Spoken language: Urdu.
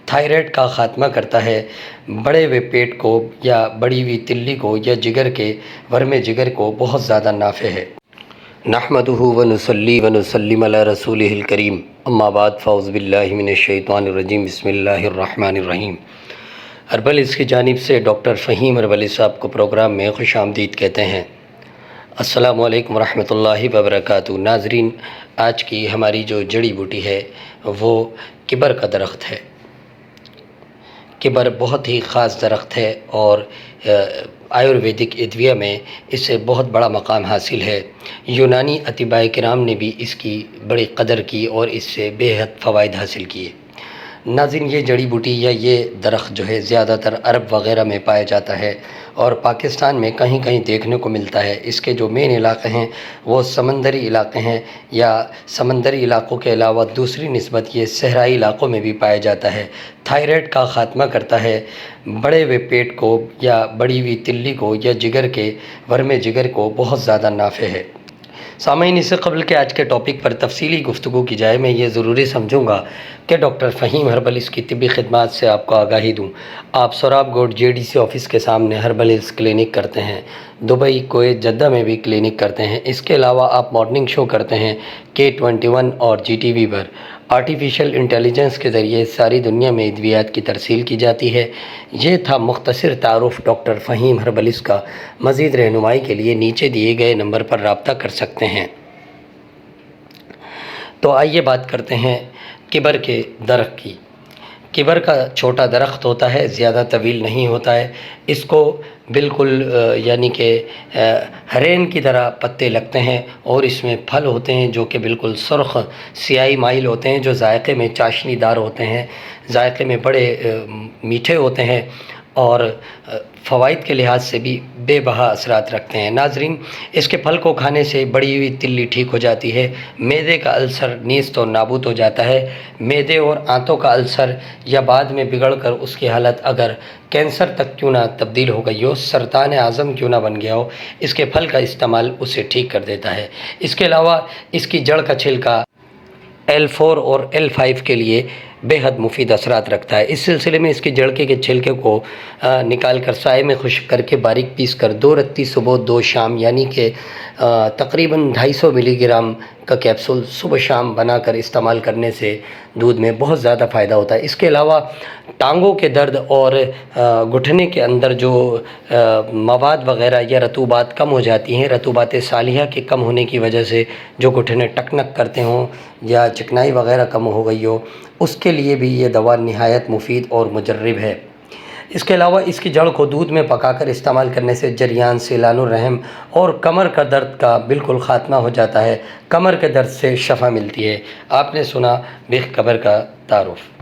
تھائرائڈ کا خاتمہ کرتا ہے، بڑے ہوئے پیٹ کو یا بڑی ہوئی تلی کو یا جگر کے ورم جگر کو بہت زیادہ نافع ہے۔ نحمدہ ونصلی ونسلم علی رسولہ الکریم، اما بعد فاعوذ باللہ من الشیطان الرجیم، بسم اللہ الرحمن الرحیم۔ ہربلز کی جانب سے ڈاکٹر فہیم ہربلی صاحب کو پروگرام میں خوش آمدید کہتے ہیں۔ السلام علیکم ورحمۃ اللہ وبرکاتہ۔ ناظرین، آج کی ہماری جو جڑی بوٹی ہے وہ کبر کا درخت ہے۔ کبر بہت ہی خاص درخت ہے اور آیورویدک ادویہ میں اس سے بہت بڑا مقام حاصل ہے۔ یونانی اطباء کرام نے بھی اس کی بڑی قدر کی اور اس سے بے حد فوائد حاصل کیے۔ ناظرین، یہ جڑی بوٹی یا یہ درخت جو ہے زیادہ تر عرب وغیرہ میں پایا جاتا ہے اور پاکستان میں کہیں کہیں دیکھنے کو ملتا ہے۔ اس کے جو مین علاقے ہیں وہ سمندری علاقے ہیں، یا سمندری علاقوں کے علاوہ دوسری نسبت یہ صحرائی علاقوں میں بھی پایا جاتا ہے۔ تھائرائڈ کا خاتمہ کرتا ہے، بڑے ہوئے پیٹ کو یا بڑی ہوئی تلی کو یا جگر کے ورم جگر کو بہت زیادہ نافع ہے۔ سامعین، اس سے قبل کہ آج کے ٹاپک پر تفصیلی گفتگو کی جائے، میں یہ ضروری سمجھوں گا کہ ڈاکٹر فہیم ہربلز کی طبی خدمات سے آپ کو آگاہی دوں۔ آپ سوراب گوٹ JDC آفس کے سامنے ہربلز کلینک کرتے ہیں، دبئی، کویت، جدہ میں بھی کلینک کرتے ہیں۔ اس کے علاوہ آپ مارننگ شو کرتے ہیں K21 اور GTV پر۔ آرٹیفیشل انٹیلیجنس کے ذریعے ساری دنیا میں ادویات کی ترسیل کی جاتی ہے۔ یہ تھا مختصر تعارف ڈاکٹر فہیم ہربلز کا۔ مزید رہنمائی کے لیے نیچے دیے گئے نمبر پر رابطہ کر سکتے ہیں۔ تو آئیے بات کرتے ہیں کبر کے درخت کی۔ کبر کا چھوٹا درخت ہوتا ہے، زیادہ طویل نہیں ہوتا ہے۔ اس کو بالکل یعنی کہ ہرین کی طرح پتے لگتے ہیں اور اس میں پھل ہوتے ہیں جو کہ بالکل سرخ سیاہی مائل ہوتے ہیں، جو ذائقے میں چاشنی دار ہوتے ہیں، ذائقے میں بڑے میٹھے ہوتے ہیں اور فوائد کے لحاظ سے بھی بے بہا اثرات رکھتے ہیں۔ ناظرین، اس کے پھل کو کھانے سے بڑی ہوئی تلی ٹھیک ہو جاتی ہے، معدے کا السر نیست و نابود ہو جاتا ہے۔ معدے اور آنتوں کا السر یا بعد میں بگڑ کر اس کی حالت اگر کینسر تک کیوں نہ تبدیل ہو گئی ہو، سرطان اعظم کیوں نہ بن گیا ہو، اس کے پھل کا استعمال اسے ٹھیک کر دیتا ہے۔ اس کے علاوہ اس کی جڑ کا چھلکا L4 اور L5 کے لیے بے حد مفید اثرات رکھتا ہے۔ اس سلسلے میں اس کی جڑ کے چھلکے کو نکال کر سائے میں خشک کر کے باریک پیس کر 2 رتی صبح 2 شام، یعنی کہ تقریباً 250 ملی گرام کا کیپسول صبح شام بنا کر استعمال کرنے سے دودھ میں بہت زیادہ فائدہ ہوتا ہے۔ اس کے علاوہ ٹانگوں کے درد اور گھٹنے کے اندر جو مواد وغیرہ یا رطوبات کم ہو جاتی ہیں، رطوبات صالحہ کے کم ہونے کی وجہ سے جو گھٹنے ٹکنک کرتے ہوں یا چکنائی وغیرہ کم ہو گئی ہو، اس کے لیے بھی یہ دوا نہایت مفید اور مجرب ہے۔ اس کے علاوہ اس کی جڑ کو دودھ میں پکا کر استعمال کرنے سے جریان، سیلان الرحم اور کمر کا درد کا بالکل خاتمہ ہو جاتا ہے۔ کمر کے درد سے شفا ملتی ہے۔ آپ نے سنا بیخ قبر کا تعارف۔